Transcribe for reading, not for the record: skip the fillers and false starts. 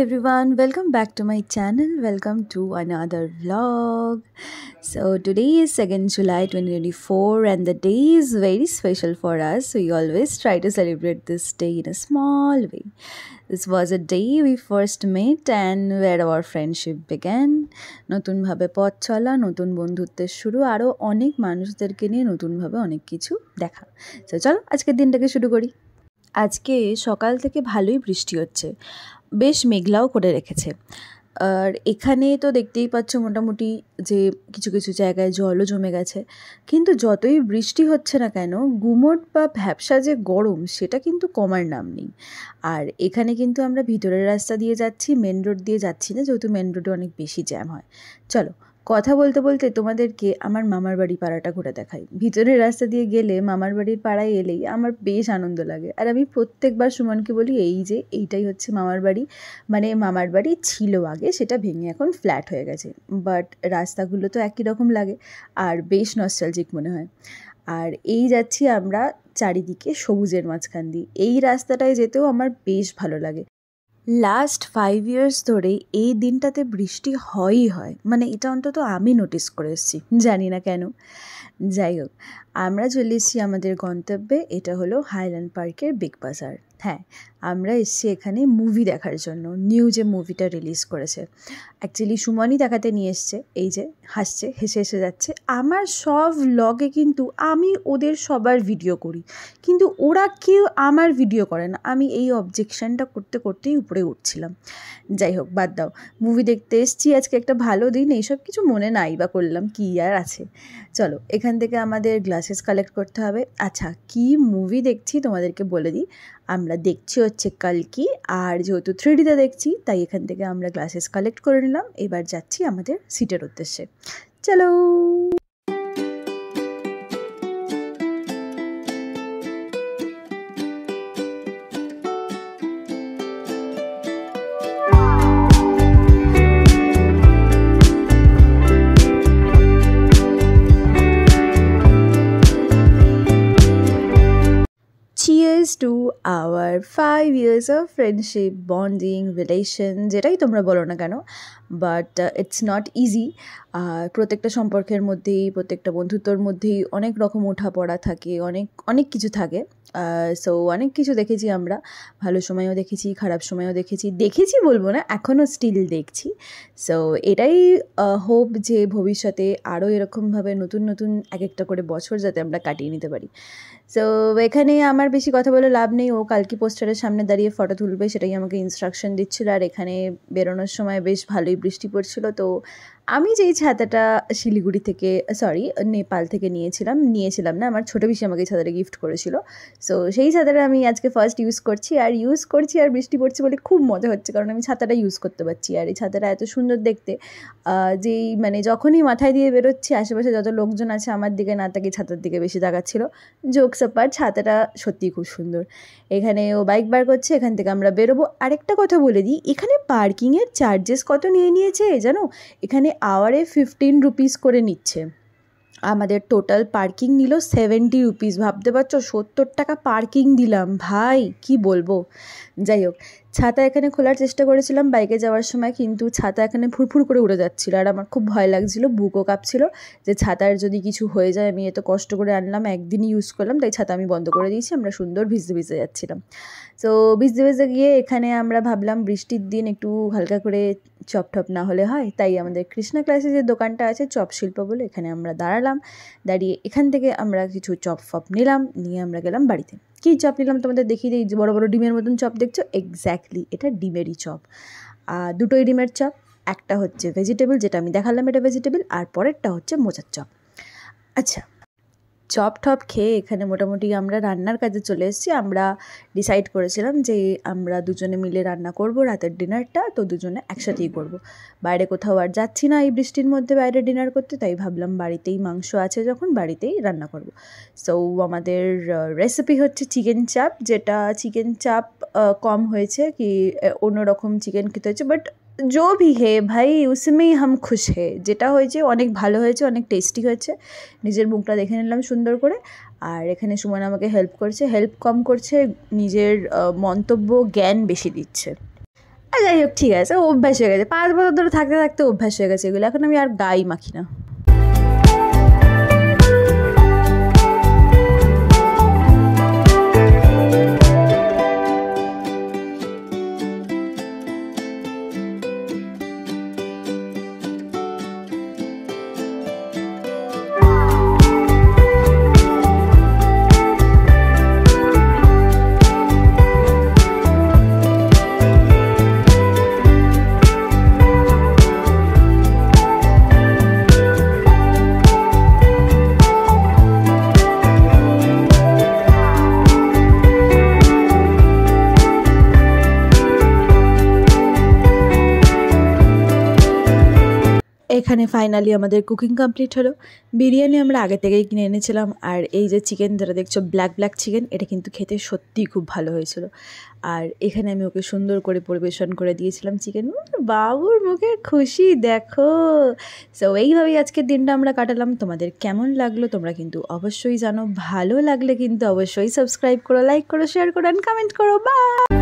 everyone, welcome back to my channel. Welcome to another vlog. So today is 2nd July 2024 and the day is very special for us. We always try to celebrate this day in a small way. This was a day we first met and where our friendship began. নতুনভাবে পথ চলা, নতুন বন্ধুত্বের শুরু, আরও অনেক মানুষদেরকে নিয়ে নতুনভাবে অনেক কিছু দেখা। তো চলো আজকের দিনটাকে শুরু করি। আজকে সকাল থেকে ভালোই বৃষ্টি হচ্ছে, বেশ মেঘলাও করে রেখেছে। আর এখানে তো দেখতেই পাচ্ছ মোটামুটি যে কিছু কিছু জায়গায় জলও জমে গেছে, কিন্তু যতই বৃষ্টি হচ্ছে না কেন গুমোট বা ভ্যাপসা যে গরম সেটা কিন্তু কমার নাম নেই। আর এখানে কিন্তু আমরা ভিতরের রাস্তা দিয়ে যাচ্ছি, মেন রোড দিয়ে যাচ্ছি না, যেহেতু মেন রোডে অনেক বেশি জ্যাম হয়। চলো কথা বলতে বলতে তোমাদেরকে আমার মামার বাড়ি পাড়াটা ঘুরে দেখাই। ভিতরের রাস্তা দিয়ে গেলে মামার বাড়ির পাড়ায় এলেই আমার বেশ আনন্দ লাগে। আর আমি প্রত্যেকবার সুমনকে বলি এইটাই হচ্ছে মামার বাড়ি। মানে মামার বাড়ি ছিল আগে, সেটা ভেঙে এখন ফ্ল্যাট হয়ে গেছে, বাট রাস্তাগুলো তো একই রকম লাগে আর বেশ নস্টালজিক মনে হয়। আর এই যাচ্ছি আমরা চারিদিকে সবুজের মাঝখান দিয়ে, এই রাস্তাটায় যেতেও আমার বেশ ভালো লাগে। লাস্ট 5 ইয়ার্স ধরে এই দিনটাতে বৃষ্টি হয়ই হয়, মানে এটা অন্তত আমি নোটিস করে এসেছি, জানি না কেন। যাই হোক, আমরা চলে এসেছি আমাদের গন্তব্যে। এটা হলো হাইল্যান্ড পার্কের বিগ বাজার। হ্যাঁ, আমরা এসেছি এখানে মুভি দেখার জন্য। নিউ যে মুভিটা রিলিজ করেছে, অ্যাকচুয়ালি সুমনই দেখাতে নিয়ে এসছে। এই যে হাসছে, হেসে হেসে যাচ্ছে। আমার সব ভ্লগে কিন্তু আমি ওদের সবার ভিডিও করি, কিন্তু ওরা কেউ আমার ভিডিও করে না। আমি এই অবজেকশনটা করতে করতেই উপরে উঠছিলাম। যাই হোক, বাদ দাও। মুভি দেখতে এসছি, আজকে একটা ভালো দিন, এইসব কিছু মনে নাই বা করলাম, কী আর আছে। চলো এখান থেকে আমাদের গ্লাসেস কালেক্ট করতে হবে। আচ্ছা, কি মুভি দেখছি তোমাদেরকে বলে দিই। আমরা দেখছি হচ্ছে কালকি, আর যেহেতু 3Dতে দেখছি তাই এখান থেকে আমরা গ্লাসেস কালেক্ট করে নিলাম। এবার যাচ্ছি আমাদের সিটের উদ্দেশ্যে। চলো। Cheers to our 5 years of friendship, bonding, relation, যেটাই তোমরা বলো না কেন, বাট ইটস নট ইজি। প্রত্যেকটা সম্পর্কের মধ্যেই, প্রত্যেকটা বন্ধুত্বর মধ্যেই অনেক রকম ওঠাপড়া থাকে, অনেক অনেক কিছু থাকে। সো অনেক কিছু দেখেছি আমরা, ভালো সময়ও দেখেছি, খারাপ সময়ও দেখেছি বলবো না, এখনও স্টিল দেখছি। সো এটাই হোপ যে ভবিষ্যতে আরও এরকমভাবে নতুন নতুন এক একটা করে বছর যাতে আমরা কাটিয়ে নিতে পারি। সো এখানে আমার বেশি কথা বলে লাভ নেই। ও কালকে পোস্টারের সামনে দাঁড়িয়ে ফটো তুলবে, সেটাই আমাকে ইনস্ট্রাকশন দিচ্ছিল। আর এখানে বেরোনোর সময় বেশ ভালোই বৃষ্টি পড়ছিল। তো আমি যেই ছাতাটা শিলিগুড়ি থেকে, নেপাল থেকে নিয়েছিলাম না, আমার ছোটো পিসি আমাকে ছাতাটা গিফট করেছিল। সো সেই ছাতাটা আমি আজকে ফার্স্ট ইউজ করছি, আর বৃষ্টি পড়ছে বলে খুব মজা হচ্ছে, কারণ আমি ছাতাটা ইউজ করতে পারছি। আর এই ছাতাটা এত সুন্দর দেখতে, যেই মানে যখনই মাথায় দিয়ে বেরোচ্ছি, আশেপাশে যত লোকজন আছে আমার দিকে না তাকিয়ে ছাতার দিকে বেশি তাকাচ্ছিল। জোকস অ্যাপার্ট, ছাতাটা সত্যিই খুব সুন্দর। এখানে ও বাইক বার করছে, এখান থেকে আমরা বেরোবো। আরেকটা কথা বলে দিই, এখানে পার্কিংয়ের চার্জেস কত নিয়েছে জানো? এখানে আওয়ারে 15 রুপিস করে নিচ্ছে। আমাদের টোটাল পার্কিং নিল 70 রুপিস। ভাবতে পারছো, 70 টাকা পার্কিং দিলাম ভাই, কি বলবো। যাই হোক, ছাতা এখানে খোলার চেষ্টা করেছিলাম বাইকে যাওয়ার সময়, কিন্তু ছাতা এখানে ফুরফুর করে উড়ে যাচ্ছিলো। আর আমার খুব ভয় লাগছিলো, বুকও কাঁপছিল যে ছাতার যদি কিছু হয়ে যায়। আমি এত কষ্ট করে আনলাম, একদিনই ইউজ করলাম, তাই ছাতা আমি বন্ধ করে দিয়েছি। আমরা সুন্দর ভিজতে ভিজতে যাচ্ছিলাম। সো ভিজতে ভিজতে গিয়ে এখানে আমরা ভাবলাম বৃষ্টির দিন একটু হালকা করে চপ টপ না হলে হয়, তাই আমাদের কৃষ্ণা ক্লাসে যে দোকানটা আছে চপ শিল্প বলে, এখানে আমরা দাঁড়িয়ে এখান থেকে আমরা কিছু চপ ফপ নিয়ে আমরা গেলাম বাড়িতে। কী চপ নিলাম তোমাদের দেখিয়ে দিই। যে বড়ো বড়ো ডিমের মতন চপ দেখছো, এক্স্যাক্টলি এটা ডিমেরই চপ। দুটোই ডিমের চপ, একটা হচ্ছে ভেজিটেবল, যেটা আমি দেখালাম এটা ভেজিটেবল, আর পরেরটা হচ্ছে মোচার চপ। আচ্ছা, চপ টপ খেয়ে এখানে মোটামুটি আমরা রান্নার কাজে চলে এসেছি। আমরা ডিসাইড করেছিলাম যে আমরা দুজনে মিলে রান্না করব রাতের ডিনারটা, তো দুজনে একসাথেই করব। বাইরে কোথাও আর যাচ্ছি না এই বৃষ্টির মধ্যে বাইরে ডিনার করতে, তাই ভাবলাম বাড়িতেই মাংস আছে যখন বাড়িতেই রান্না করব। সো আমাদের রেসিপি হচ্ছে চিকেন চাপ, যেটা চিকেন চাপ কম হয়েছে, কি অন্যরকম চিকেন খেতে হয়েছে, বাট जो भी है भाई उसमें हम खुश है। যেটা হয়েছে অনেক ভালো হয়েছে, অনেক টেস্টি হয়েছে। নিজের মুখটা দেখে নিলাম সুন্দর করে। আর এখানে সুমন আমাকে হেল্প কম করছে, নিজের মন্তব্য জ্ঞান বেশি দিচ্ছে। যাই হোক, ঠিক আছে, অভ্যাস হয়ে গেছে, 5 বছর ধরে থাকতে থাকতে অভ্যাস হয়ে গেছে এগুলো, এখন আমি আর গাই মাখি না। এখানে ফাইনালি আমাদের কুকিং কমপ্লিট হলো। বিরিয়ানি আমরা আগে থেকেই কিনে এনেছিলাম, আর এই যে চিকেন যেটা দেখছো ব্ল্যাক ব্ল্যাক চিকেন, এটা কিন্তু খেতে সত্যিই খুব ভালো হয়েছিল। আর এখানে আমি ওকে সুন্দর করে পরিবেশন করে দিয়েছিলাম চিকেন। বাবুর মুখে খুশি দেখো। সো এইভাবেই আজকের দিনটা আমরা কাটালাম। তোমাদের কেমন লাগলো তোমরা কিন্তু অবশ্যই জানো, ভালো লাগলে কিন্তু অবশ্যই সাবস্ক্রাইব করো, লাইক করো, শেয়ার করো অ্যান্ড কমেন্ট করো। বাই।